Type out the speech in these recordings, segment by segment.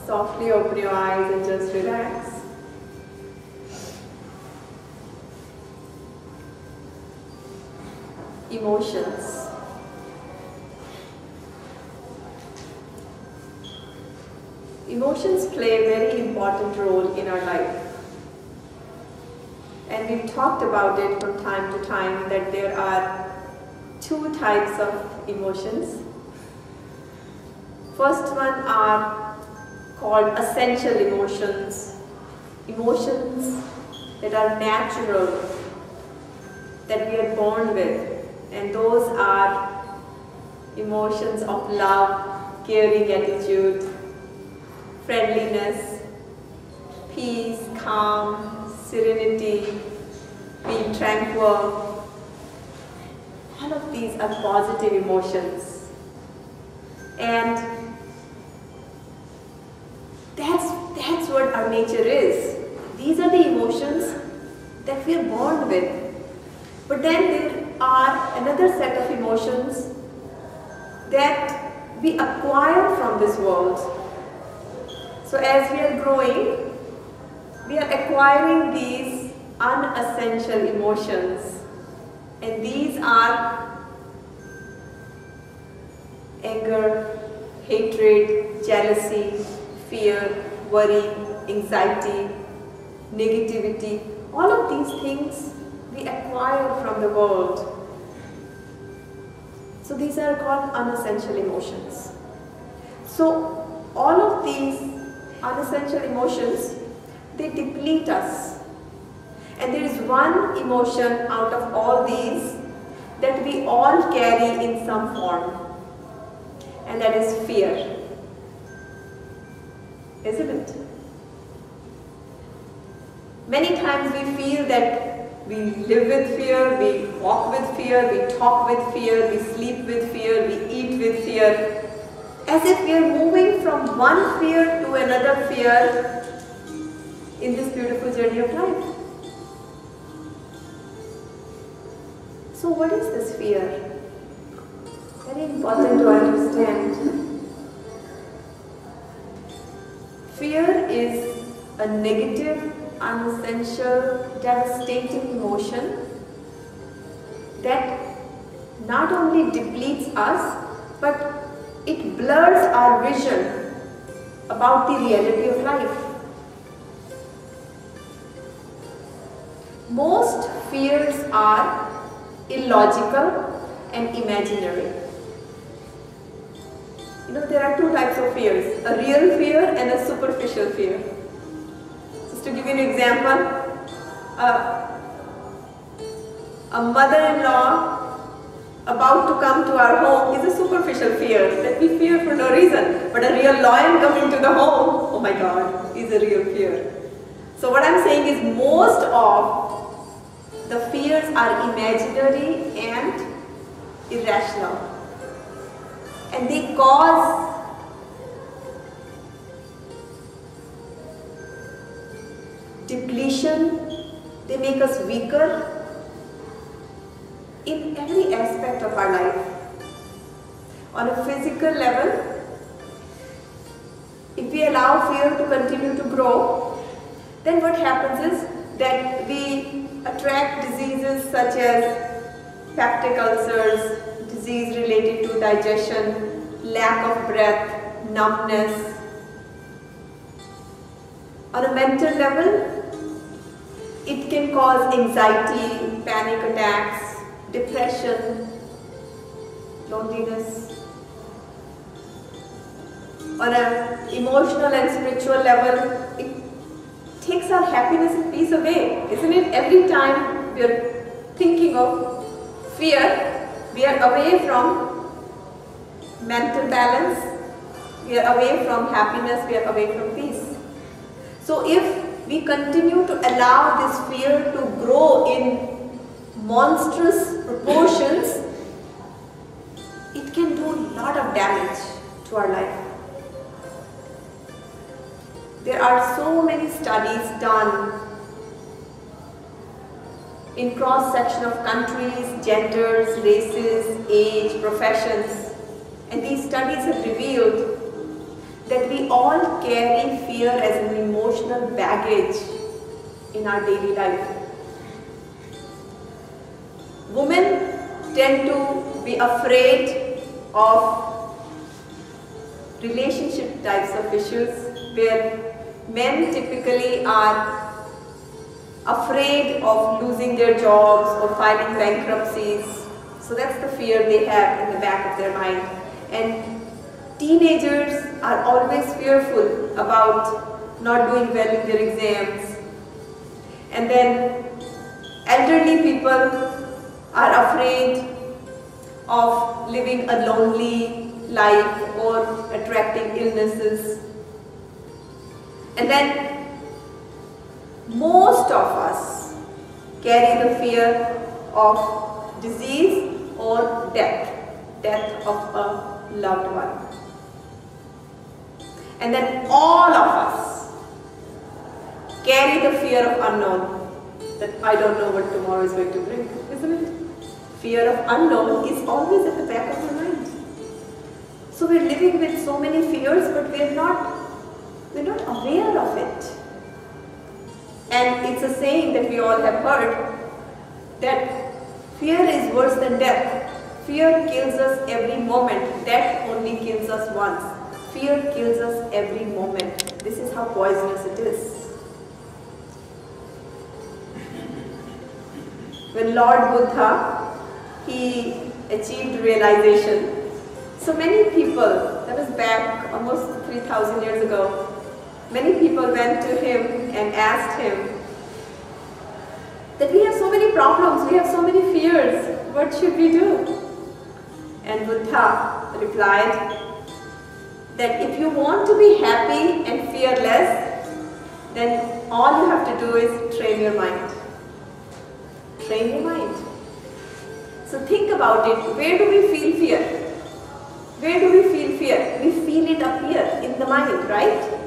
Softly open your eyes and just relax. Emotions. Emotions play a very important role in our life. And we've talked about it from time to time that there are two types of emotions. First one are called essential emotions, emotions that are natural, that we are born with, and those are emotions of love, caring attitude, friendliness, peace, calm, serenity, being tranquil. All of these are positive emotions, and that's what our nature is. These are the emotions that we are born with. But then there are another set of emotions that we acquire from this world. So as we are growing, we are acquiring these unessential emotions, and these are anger, hatred, jealousy, fear, worry, anxiety, negativity. All of these things we acquire from the world. So these are called unessential emotions. So all of these unessential emotions, they deplete us. And there is one emotion out of all these that we all carry in some form, and that is fear. Isn't it? Many times we feel that we live with fear, we walk with fear, we talk with fear, we sleep with fear, we eat with fear, as if we are moving from one fear to another fear in this beautiful journey of life. So what is this fear? Very important to understand. Fear is a negative, unessential, devastating emotion that not only depletes us, but it blurs our vision about the reality of life. Most fears are illogical and imaginary. You know, there are two types of fears, a real fear and a superficial fear. Just to give you an example, a mother-in-law about to come to our home is a superficial fear that we fear for no reason. But a real lion coming to the home, oh my God, is a real fear. So what I'm saying is most of the fears are imaginary and irrational. And they cause depletion, they make us weaker in every aspect of our life. On a physical level, if we allow fear to continue to grow, then what happens is that we attract diseases such as peptic ulcers, disease related to digestion, lack of breath, numbness. On a mental level, it can cause anxiety, panic attacks, depression, loneliness. On an emotional and spiritual level, it takes our happiness and peace away, isn't it? Every time we are thinking of fear, we are away from mental balance, we are away from happiness, we are away from peace. So if we continue to allow this fear to grow in monstrous proportions, it can do a lot of damage to our life. There are so many studies done in cross-section of countries, genders, races, age, professions, and these studies have revealed that we all carry fear as an emotional baggage in our daily life. Women tend to be afraid of relationship types of issues, where men typically are afraid of losing their jobs or filing bankruptcies. So that's the fear they have in the back of their mind. And teenagers are always fearful about not doing well in their exams. And then elderly people are afraid of living a lonely life or attracting illnesses. And then most of us carry the fear of disease or death of a loved one. And then all of us carry the fear of unknown, that I don't know what tomorrow is going to bring, isn't it? Fear of unknown is always at the back of our mind. So we're living with so many fears, but we're not aware of it. And it's a saying that we all have heard, that fear is worse than death. Fear kills us every moment. Death only kills us once. Fear kills us every moment. This is how poisonous it is. When Lord Buddha, he achieved realization, so many people, that was back almost 3,000 years ago, many people went to him and asked him that we have so many problems, we have so many fears, what should we do? And Buddha replied that if you want to be happy and fearless, then all you have to do is train your mind. Train your mind. So think about it, where do we feel fear? Where do we feel fear? We feel it up here in the mind, right?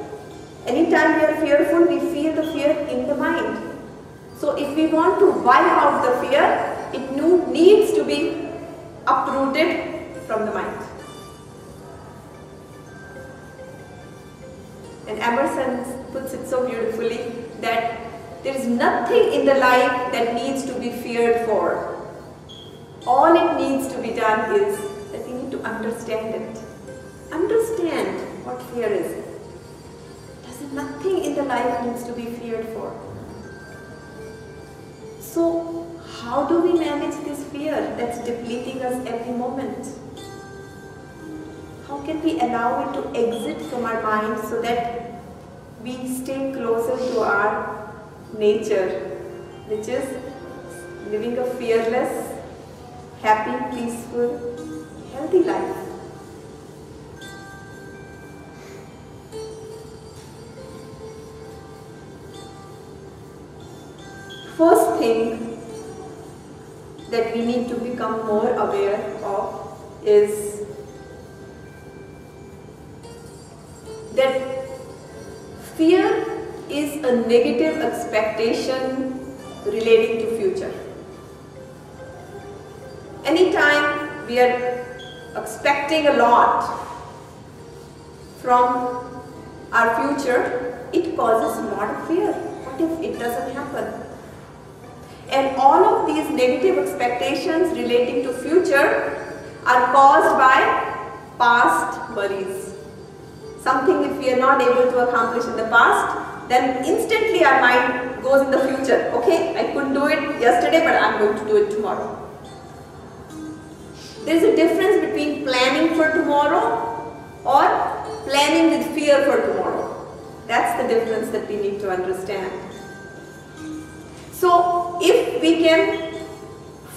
Anytime we are fearful, we feel the fear in the mind. So if we want to wipe out the fear, it needs to be uprooted from the mind. And Emerson puts it so beautifully that there is nothing in the life that needs to be feared for. All it needs to be done is that we need to understand it. Understand what fear is. Nothing in the life needs to be feared for. So how do we manage this fear that's depleting us every moment? How can we allow it to exit from our mind so that we stay closer to our nature, which is living a fearless, happy, peaceful, healthy life? First thing that we need to become more aware of is that fear is a negative expectation relating to future. Anytime we are expecting a lot from our future, it causes a lot of fear. What if it doesn't happen? And all of these negative expectations relating to future are caused by past worries. Something if we are not able to accomplish in the past, then instantly our mind goes in the future. Okay, I couldn't do it yesterday, but I'm going to do it tomorrow. There is a difference between planning for tomorrow or planning with fear for tomorrow. That's the difference that we need to understand. So, if we can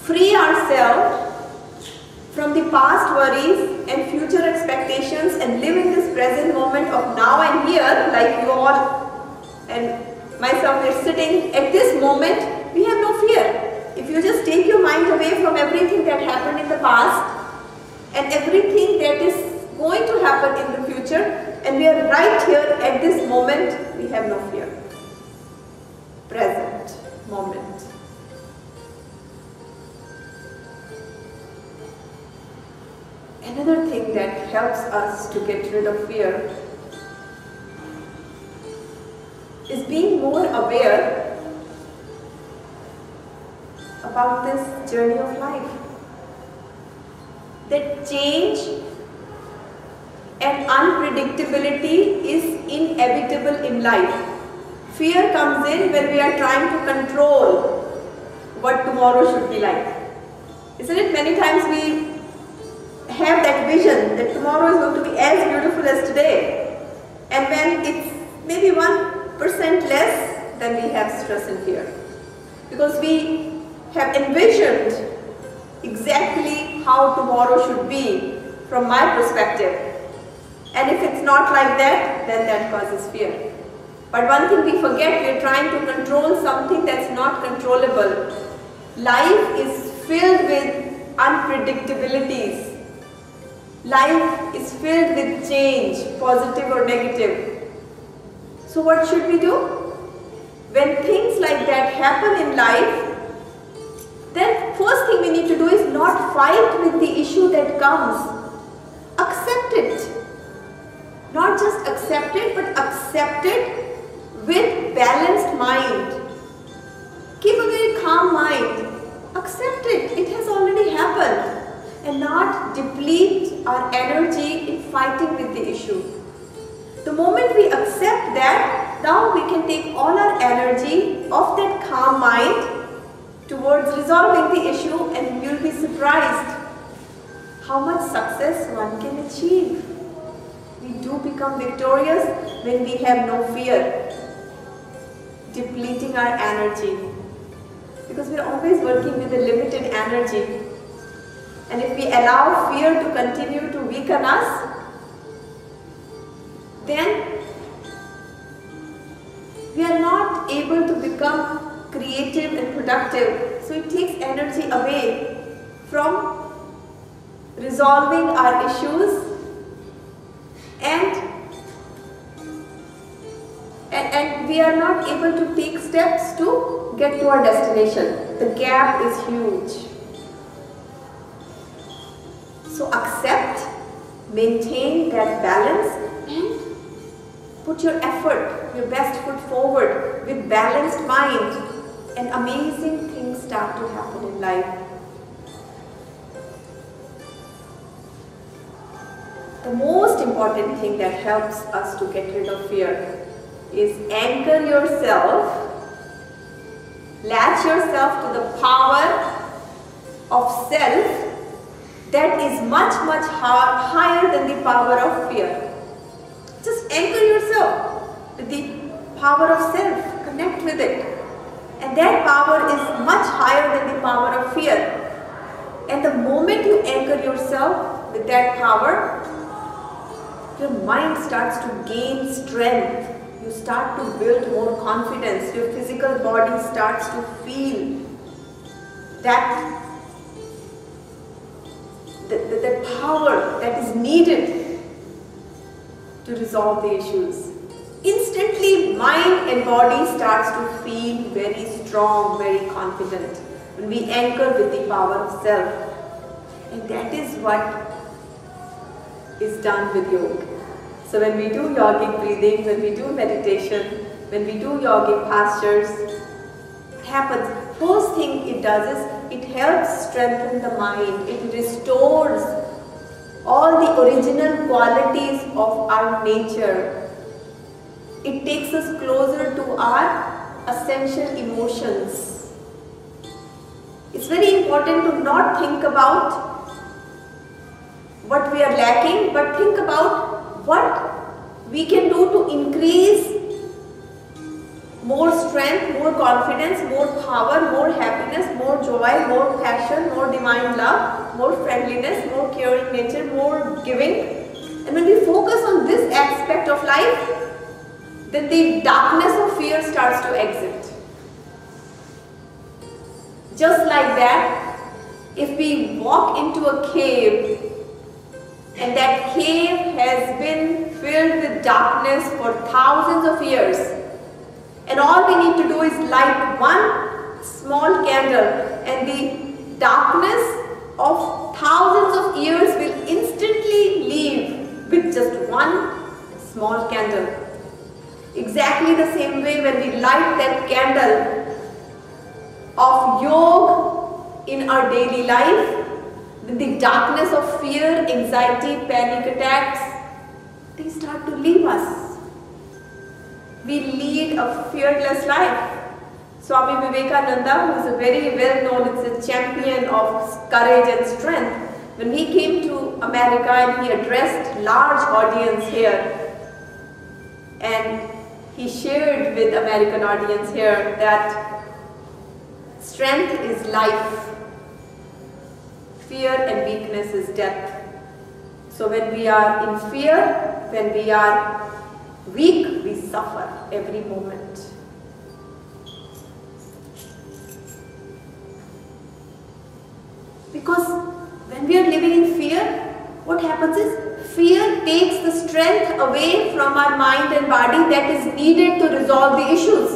free ourselves from the past worries and future expectations and live in this present moment of now and here, like you all and myself, we're sitting at this moment, we have no fear. If you just take your mind away from everything that happened in the past and everything that is going to happen in the future, and we are right here at this moment, we have no fear. Present moment. Another thing that helps us to get rid of fear is being more aware about this journey of life. That change and unpredictability is inevitable in life. Fear comes in when we are trying to control what tomorrow should be like. Isn't it? Many times we have that vision that tomorrow is going to be as beautiful as today, and when it's maybe 1% less, then we have stress and fear, because we have envisioned exactly how tomorrow should be from my perspective, and if it's not like that, then that causes fear. But one thing we forget, we are trying to control something that's not controllable. Life is filled with unpredictabilities. Life is filled with change, positive or negative. So what should we do? When things like that happen in life, then first thing we need to do is not fight with the issue that comes. Accept it. Not just accept it, but accept it with balanced mind. Keep a very calm mind. Accept it. It has already happened. And not deplete our energy in fighting with the issue. The moment we accept that, now we can take all our energy of that calm mind towards resolving the issue, and you'll be surprised how much success one can achieve. We do become victorious when we have no fear depleting our energy, because we're always working with a limited energy. And if we allow fear to continue to weaken us, then we are not able to become creative and productive. So it takes energy away from resolving our issues and we are not able to take steps to get to our destination. The gap is huge. So accept, maintain that balance, and put your effort, your best foot forward with balanced mind, and amazing things start to happen in life. The most important thing that helps us to get rid of fear is anchor yourself, latch yourself to the power of self that is much higher than the power of fear. Just anchor yourself with the power of self, connect with it. And that power is much higher than the power of fear. And the moment you anchor yourself with that power, your mind starts to gain strength. You start to build more confidence. Your physical body starts to feel that the power that is needed to resolve the issues. Instantly, mind and body starts to feel very strong, very confident when we anchor with the power of self. And that is what is done with yoga. So when we do yogic breathing, when we do meditation, when we do yogic postures, what happens? first thing it does is it helps strengthen the mind. It restores all the original qualities of our nature. It takes us closer to our essential emotions. It's very important to not think about what we are lacking, but think about what we can do to increase more strength, more confidence, more power, more happiness, more joy, more passion, more divine love, more friendliness, more caring nature, more giving. And when we focus on this aspect of life, then the darkness of fear starts to exit. Just like that, if we walk into a cave and that cave has been filled with darkness for thousands of years, and all we need to do is light one small candle, and the darkness of thousands of years will instantly leave with just one small candle. Exactly the same way, when we light that candle of yoga in our daily life, the darkness of fear, anxiety, panic attacks, they start to leave us. We lead a fearless life. Swami Vivekananda, who is a very well known, it's a champion of courage and strength, when he came to America and he addressed large audience here, and he shared with American audience here that strength is life, fear and weakness is death. So when we are in fear, when we are weak, we suffer every moment. Because when we are living in fear, what happens is fear takes the strength away from our mind and body that is needed to resolve the issues.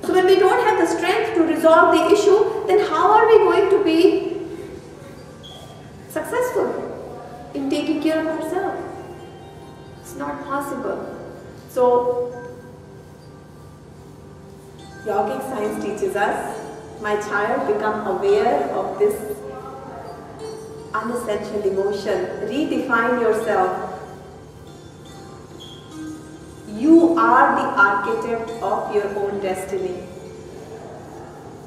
So when we don't have the strength to resolve the issue, then how are we going to be successful in taking care of ourselves? It's not possible. So, yogic science teaches us, my child, become aware of this unessential emotion. Redefine yourself. You are the architect of your own destiny.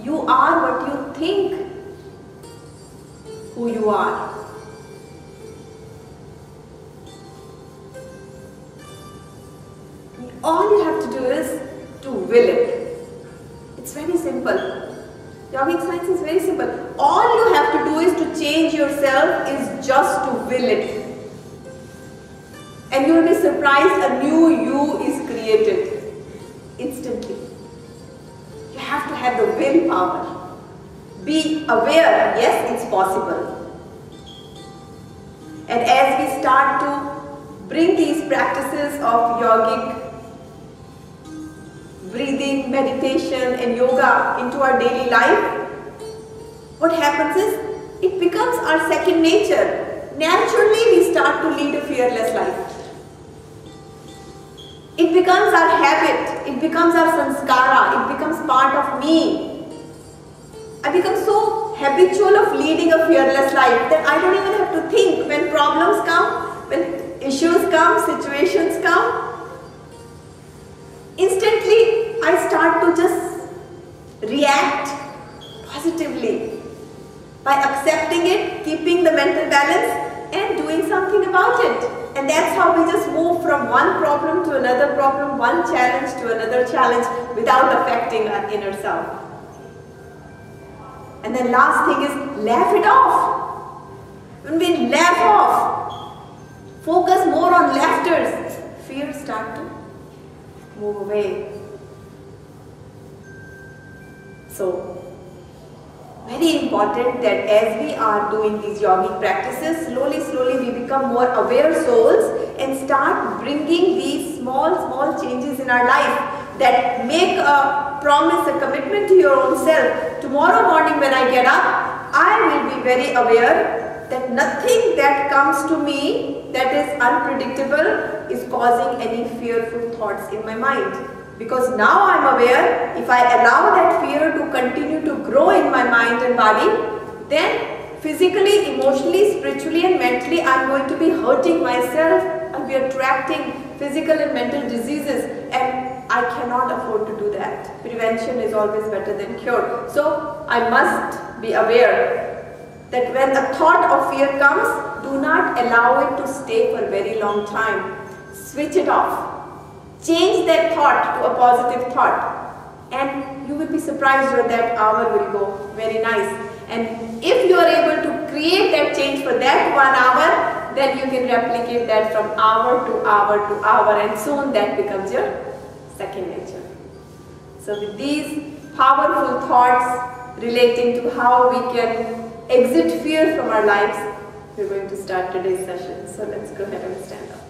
You are what you think who you are. All you have to do is to will it. It's very simple. Yogic science is very simple. All you have to do is to change yourself, is just to will it. And you will be surprised, a new you is created instantly. You have to have the willpower. Be aware, yes, it's possible. And as we start to bring these practices of yogic breathing, meditation and yoga into our daily life, what happens is it becomes our second nature. Naturally we start to lead a fearless life. It becomes our habit, it becomes our sanskara, it becomes part of me. I become so habitual of leading a fearless life that I don't even have to think. When problems come, when issues come, situations come, instantly I start to just react positively by accepting it, keeping the mental balance and doing something about it. And that's how we just move from one problem to another problem, one challenge to another challenge without affecting our inner self. And then last thing is laugh it off. When we laugh off, focus more on laughter, fear start to move away. So, very important that as we are doing these yogic practices, slowly we become more aware souls and start bringing these small changes in our life that make a promise, a commitment to your own self. Tomorrow morning when I get up, I will be very aware that nothing that comes to me that is unpredictable is causing any fearful thoughts in my mind. Because now I am aware, if I allow that fear to continue to grow in my mind and body, then physically, emotionally, spiritually and mentally I am going to be hurting myself. I will be attracting physical and mental diseases, and I cannot afford to do that. Prevention is always better than cure. So I must be aware that when a thought of fear comes, do not allow it to stay for a very long time. Switch it off. Change that thought to a positive thought, and you will be surprised that that hour will go very nice. And if you are able to create that change for that 1 hour, then you can replicate that from hour to hour to hour, and soon that becomes your second nature. So with these powerful thoughts relating to how we can exit fear from our lives, we're going to start today's session. So let's go ahead and stand up.